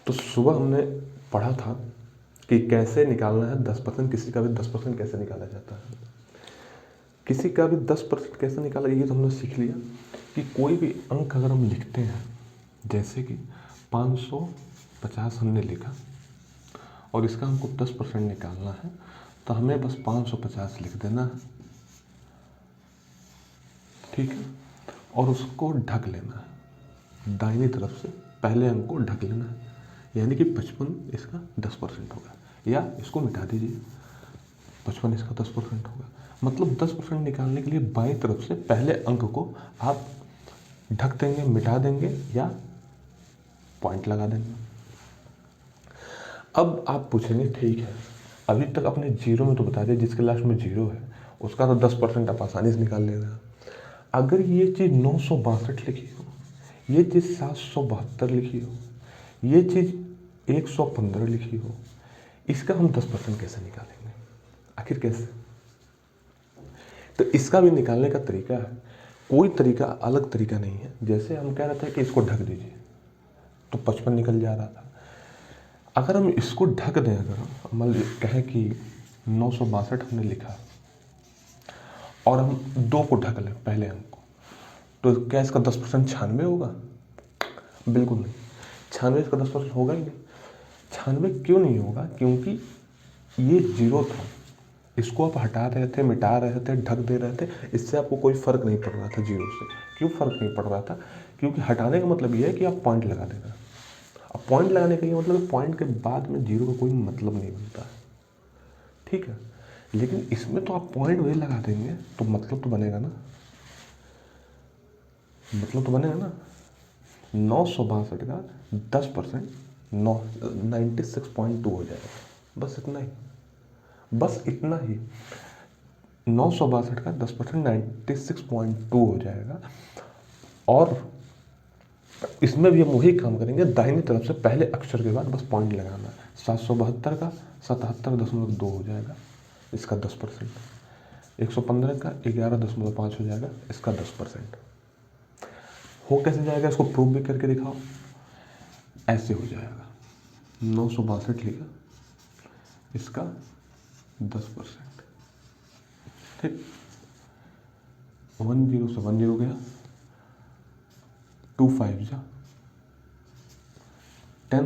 तो सुबह हमने पढ़ा था कि कैसे निकालना है 10%, किसी का भी 10% कैसे निकाला जाता है। किसी का भी 10% कैसे निकाला, ये तो हमने सीख लिया कि कोई भी अंक अगर हम लिखते हैं, जैसे कि 550 हमने लिखा और इसका हमको 10% निकालना है, तो हमें बस 550 लिख देना है, ठीक है, और उसको ढक लेना है दाहिनी तरफ से, पहले अंक को ढक लेना है, यानी कि 55 इसका 10% होगा, या इसको मिटा दीजिए, 55 इसका 10% होगा। मतलब 10% निकालने के लिए बाईं तरफ से पहले अंक को आप ढक देंगे, मिटा देंगे या पॉइंट लगा देंगे। अब आप पूछेंगे ठीक है, अभी तक अपने जीरो में तो बता दिया, जिसके लास्ट में जीरो है उसका तो 10% आप आसानी से निकाल लेना। अगर ये चीज़ 962 लिखी हो, ये चीज़ 772 लिखी हो, ये चीज़ 115 लिखी हो, इसका हम 10% कैसे निकालेंगे, आखिर कैसे? तो इसका भी निकालने का तरीका है, कोई तरीका अलग तरीका नहीं है। जैसे हम कह रहे थे कि इसको ढक दीजिए, तो 55 निकल जा रहा था। अगर हम इसको ढक दें, अगर हम मान लीजिए कहें कि 962 हमने लिखा और हम 2 को ढक लें पहले अंक को, तो क्या इसका 10% 96 होगा? बिल्कुल नहीं, 96 इसका 10% होगा ही नहीं। 96 क्यों नहीं होगा? क्योंकि ये जीरो था, इसको आप हटा रहे थे, मिटा रहे थे, ढक दे रहे थे, इससे आपको कोई फर्क नहीं पड़ रहा था जीरो से। क्यों फर्क नहीं पड़ रहा था? क्योंकि हटाने का मतलब ये है कि आप पॉइंट लगा देना। अब पॉइंट लगाने का ये मतलब पॉइंट के बाद में जीरो का कोई मतलब नहीं बनता है, ठीक है। लेकिन इसमें तो आप पॉइंट वही लगा देंगे तो मतलब तो बनेगा ना, मतलब तो बनेगा ना। 962 का 10% 96.2 हो जाएगा, बस इतना ही, बस इतना ही। 962 का 10% 96.2 हो जाएगा। और इसमें भी हम वही काम करेंगे, दाहिनी तरफ से पहले अक्षर के बाद बस पॉइंट लगाना है। 772 का 77.2 हो जाएगा, इसका 10%। 115 का 11.5 हो जाएगा, इसका 10%। हो कैसे जाएगा, इसको प्रूव भी करके दिखाओ। ऐसे हो जाएगा, 962 लिखा, इसका 10%, ठीक। 10 से 10 गया, 2 5 जा 10,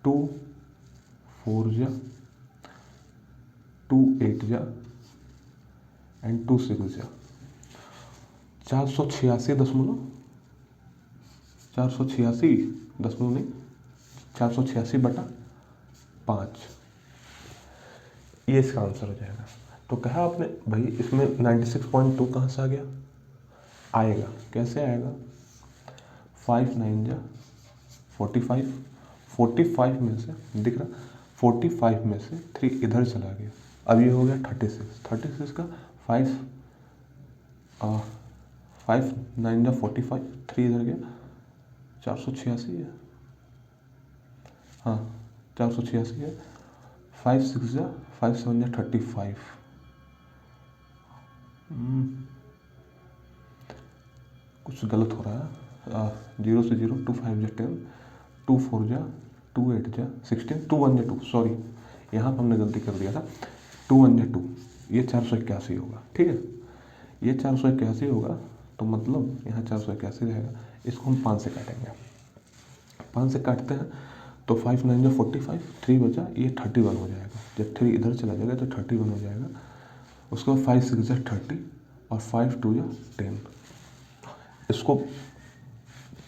2 4 जा 2 8 जा एंड 2 6 जा 486 दशमलव 486 दशमलव नहीं 486/5, ये इसका आंसर हो जाएगा। तो कहा आपने भाई इसमें 96.2 कहाँ से आ गया? आएगा, कैसे आएगा? 5 9 जा 45, 45 में से दिख रहा, 45 में से 3 इधर चला गया, अब ये हो गया 36 का 5 9 जा 45, 3 इधर गया, 486 है, हाँ 486 है। 5 6 जा 5 7 जा 35, कुछ गलत हो रहा है। 0 से 0 2 5 जा 10, 2 4 जा 2 8 जा 16, 2 1 जा 2, सॉरी यहाँ पर हमने गलती कर दिया था, 2 1 जा 2, ये 481 होगा, ठीक है। ये 481 होगा, तो मतलब यहाँ 481 रहेगा। इसको हम 5 से काटेंगे, 5 से काटते हैं तो 5 9 जा 45, 3 बचा, ये 31 हो जाएगा। जब 3 इधर चला जाएगा तो 31 हो जाएगा। उसके बाद 5 6 जा 30 और 5 2 जा 10। इसको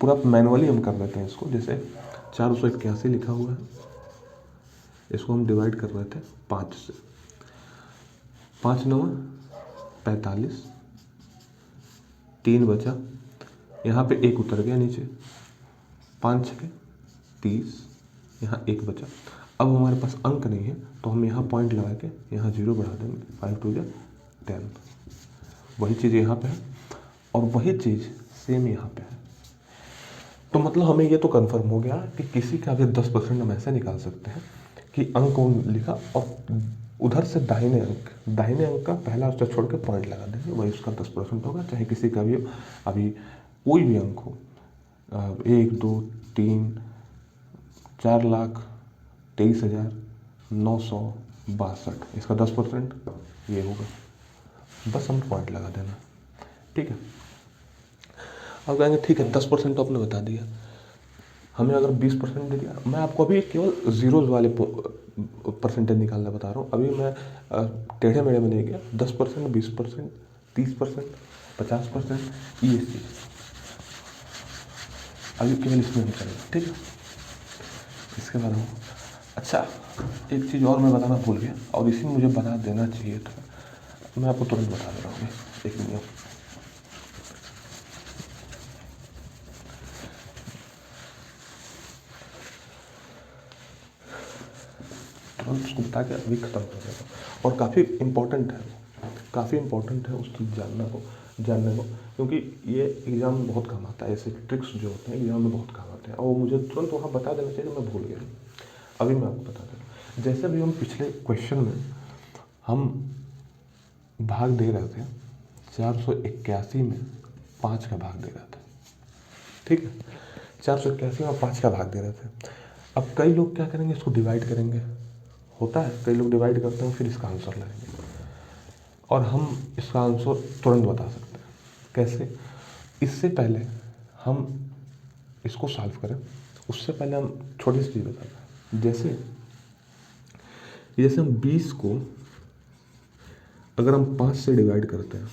पूरा मैनुअली हम कर देते हैं इसको, जैसे 481 लिखा हुआ है, इसको हम डिवाइड कर रहे थे 5 से, 5 9 45, 3 बचा, यहाँ पे 1 उतर गया नीचे, 5 6 30, यहाँ 1 बचा। अब हमारे पास अंक नहीं है तो हम यहाँ पॉइंट लगा के यहाँ 0 बढ़ा देंगे, 5 2 जा 10। वही चीज़ यहाँ पे है और वही चीज़ सेम यहाँ पे है। तो मतलब हमें ये तो कंफर्म हो गया कि किसी का भी 10% हम ऐसे निकाल सकते हैं कि अंक लिखा और उधर से दाहिने अंक का पहला अक्षर छोड़ के पॉइंट लगा देंगे, वही उसका 10% होगा, चाहे किसी का भी अभी कोई भी अंक हो। 1 2 3 4,23,962, इसका 10% ये होगा। बस हम पॉइंट लगा देना, ठीक है। अब कहेंगे ठीक है 10% तो आपने बता दिया, हमें अगर 20% दे दिया, मैं आपको अभी केवल जीरोज वाले परसेंटेज निकालना बता रहा हूँ। अभी मैं टेढ़े मेढ़े में नहीं गया। 10%, 20%, 30%, 50%, ये चीज़ अभी केवल इसमें निकालना, ठीक है। इसके बाद हम अच्छा एक चीज़ और मैं बताना भूल गया, और इसी में मुझे बता देना चाहिए था, मैं आपको तुरंत बता दे रहा हूँ। एक नियम, तुरंत उसको बता के अभी ख़त्म कर देगा। और काफ़ी इम्पोर्टेंट है, काफ़ी इम्पोर्टेंट है उस चीज़ जानने को, क्योंकि ये एग्ज़ाम में बहुत काम आता है। ऐसे ट्रिक्स जो होते हैं एग्ज़ाम में बहुत काम आते हैं, और मुझे तुरंत वहाँ बता देना चाहिए, मैं भूल गया। अभी मैं आपको बता दे रहा हूँ। जैसे भी हम पिछले क्वेश्चन में हम भाग दे रहे थे 481 में 5 का भाग दे रहे थे, ठीक है। 481 में 5 का भाग दे रहे थे। अब कई लोग क्या करेंगे, इसको डिवाइड करेंगे, होता है कई लोग डिवाइड करते हैं, फिर इसका आंसर लगाएंगे, और हम इसका आंसर तुरंत बता सकते हैं। कैसे? इससे पहले हम इसको सॉल्व करें, उससे पहले हम छोटी सी चीज़ बताते हैं। जैसे हम 20 को अगर हम 5 से डिवाइड करते हैं,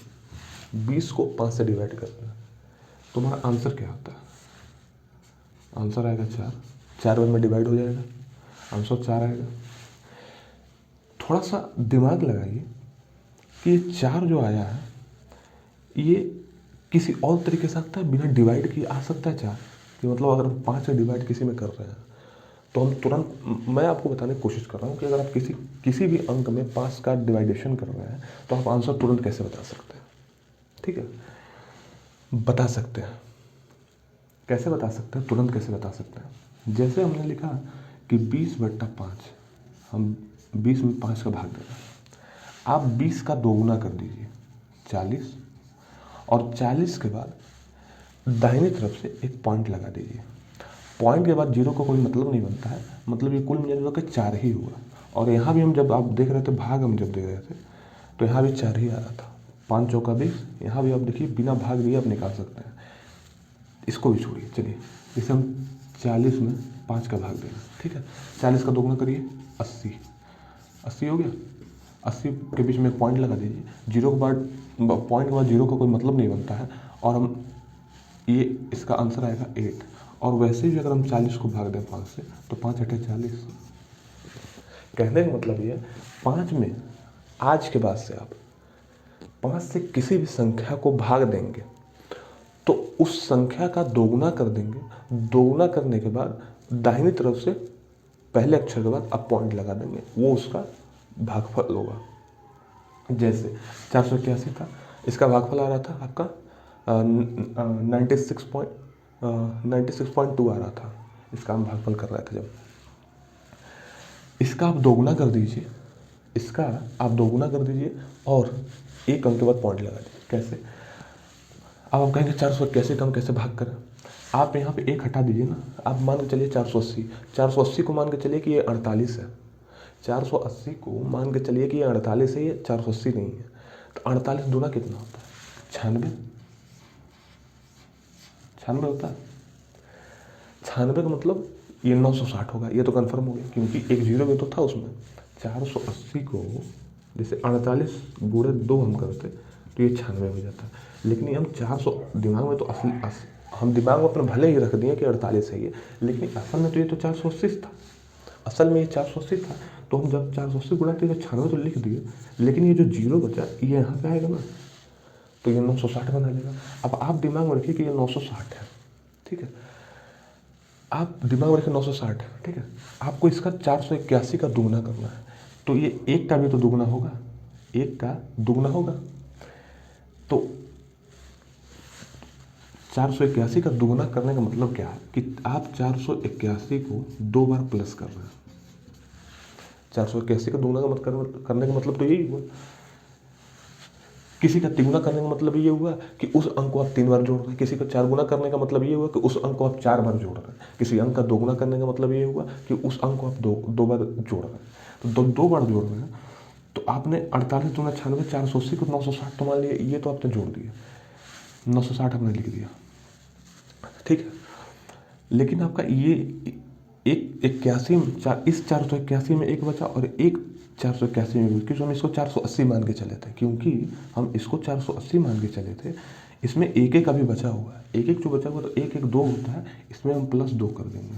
20 को 5 से डिवाइड करते हैं, तो हमारा आंसर क्या आता है? आंसर आएगा 4। 4 बार में डिवाइड हो जाएगा, आंसर 4 आएगा। थोड़ा सा दिमाग लगाइए कि 4 जो आया है ये किसी और तरीके से सकता है, बिना डिवाइड किए आ सकता है 4, कि मतलब अगर हम 5 से डिवाइड किसी में कर रहे हैं तो हम तुरंत, मैं आपको बताने की कोशिश कर रहा हूँ कि अगर आप किसी भी अंक में 5 का डिवाइडेशन कर रहे हैं तो आप आंसर तुरंत कैसे बता सकते हैं, ठीक है। बता सकते हैं, कैसे बता सकते हैं, तुरंत कैसे बता सकते हैं। जैसे हमने लिखा कि 20/5, हम 20 में 5 का भाग दे रहे हैं, आप 20 का दोगुना कर दीजिए 40, और 40 के बाद दाहिनी तरफ से एक पॉइंट लगा दीजिए। पॉइंट के बाद जीरो का कोई मतलब नहीं बनता है, मतलब ये कुल मिलाकर के 4 ही हुआ। और यहाँ भी हम जब आप देख रहे थे भाग हम जब दे रहे थे तो यहाँ भी 4 ही आ रहा था। 5 चौका 20, यहाँ भी आप देखिए बिना भाग दिए आप निकाल सकते हैं। इसको भी छोड़िए, चलिए इसे हम 40 में 5 का भाग देना, ठीक है। 40 का दोगुना करिए 80, 80 हो गया। 80 के बीच में एक पॉइंट लगा दीजिए, जीरो के बाद पॉइंट के बाद जीरो का कोई मतलब नहीं बनता है, और हम ये इसका आंसर आएगा 8। और वैसे भी अगर हम 40 को भाग दें 5 से तो 5 8 40। कहने का मतलब ये 5 में आज के बाद से आप 5 से किसी भी संख्या को भाग देंगे तो उस संख्या का दोगुना कर देंगे। दोगुना करने के बाद दाहिनी तरफ से पहले अक्षर के बाद आप पॉइंट लगा देंगे, वो उसका भागफल होगा। जैसे 481 था, इसका भागफल आ रहा था आपका 96.2 आ रहा था, इसका हम भागफल कर रहे थे जब। इसका आप दोगुना कर दीजिए, इसका आप दोगुना कर दीजिए और एक अंक के बाद पॉइंट लगा दीजिए। कैसे? अब आप कहेंगे 481 का हम कैसे भाग करें? आप यहाँ पे एक हटा दीजिए ना, आप मान के चलिए 480, 480 को मान के चलिए कि ये 48 है। 480 को मान के चलिए कि ये 48 है, ये 480 नहीं है। तो 48 दूना कितना होता है? 96। 96 होता है। 96 का मतलब ये 960 होगा, ये तो कंफर्म हो गया क्योंकि एक जीरो भी तो था उसमें। 480 को जैसे 48 गुणे 2 हम करते तो ये 96 हो जाता है। लेकिन ये हम 400 दिमाग में तो हम दिमाग में अपने भले ही रख दिए कि 48 है ये, लेकिन असल में तो ये तो 480 था। असल में ये 480 था, तो हम जब 480 गुणा किए तो 96 तो लिख दिए, लेकिन ये जो जीरो बचा ये यहाँ पे आएगा ना, तो ये 960 बना लेगा। अब आप दिमाग में रखिए कि ये 960 है, ठीक है। आप दिमाग में रखिए 960, ठीक है। आपको इसका 481 का दुगुना करना है, तो ये एक का भी तो दुगुना होगा, एक का दुगुना होगा। तो 481 का दुगुना करने का मतलब क्या है कि आप 481 को 2 बार प्लस कर रहे हैं। 481 का दुगुना का मतलब करने का मतलब तो यही हुआ। किसी का तिगुना करने का मतलब ये हुआ कि उस अंक को आप 3 बार जोड़ रहे हैं, किसी का 4 गुना करने का मतलब ये हुआ कि उस अंक को आप 4 बार जोड़ रहे हैं, किसी अंक का 2 गुना करने का मतलब ये हुआ कि उस अंक को आप दो बार जोड़ रहे हैं। तो दो बार जोड़ रहे हैं तो आपने 48 दूना 96, 480 को 960 तो मान लिया, ये तो आपने जोड़ दिया, 960 आपने लिख दिया, ठीक है। लेकिन आपका ये एक 81 इस 481 में एक बचा और एक 481 में भी, क्योंकि हम इसको 480 मान के चले थे, क्योंकि हम इसको 480 मान के चले थे। इसमें एक एक अभी बचा हुआ है, एक एक जो बचा हुआ तो एक एक 2 होता है, इसमें हम +2 कर देंगे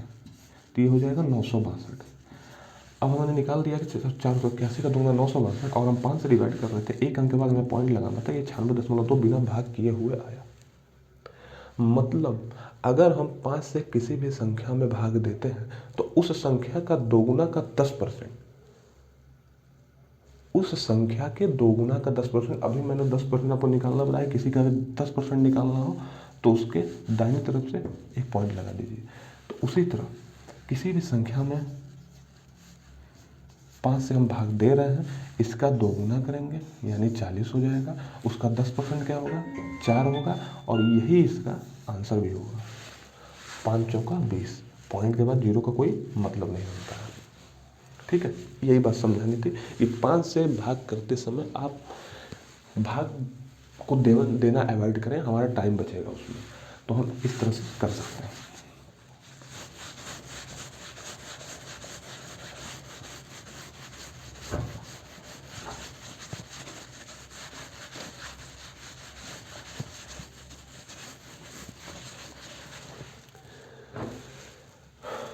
तो ये हो जाएगा 962। अब हमने निकाल दिया कि 481 का 2 गुना 962 और हम 5 से डिवाइड कर रहे थे, एक अंक के बाद हमें पॉइंट लगाना था, ये 96.2 बिना भाग किए हुए आया। मतलब अगर हम 5 से किसी भी संख्या में भाग देते हैं तो उस संख्या का दोगुना का 10%, उस संख्या के दोगुना का 10%, अभी मैंने 10% आपको निकालना बताया, किसी का 10% निकालना हो तो उसके दाहिनी तरफ से एक पॉइंट लगा दीजिए। तो उसी तरह किसी भी संख्या में 5 से हम भाग दे रहे हैं, इसका दोगुना करेंगे यानी 40 हो जाएगा, उसका 10% क्या होगा, 4 होगा, और यही इसका आंसर भी होगा। 5 चौका 20, पॉइंट के बाद 0 का कोई मतलब नहीं होता है, ठीक है। यही बात समझानी थी कि 5 से भाग करते समय आप भाग को देना अवॉइड करें, हमारा टाइम बचेगा उसमें, तो हम इस तरह से कर सकते हैं।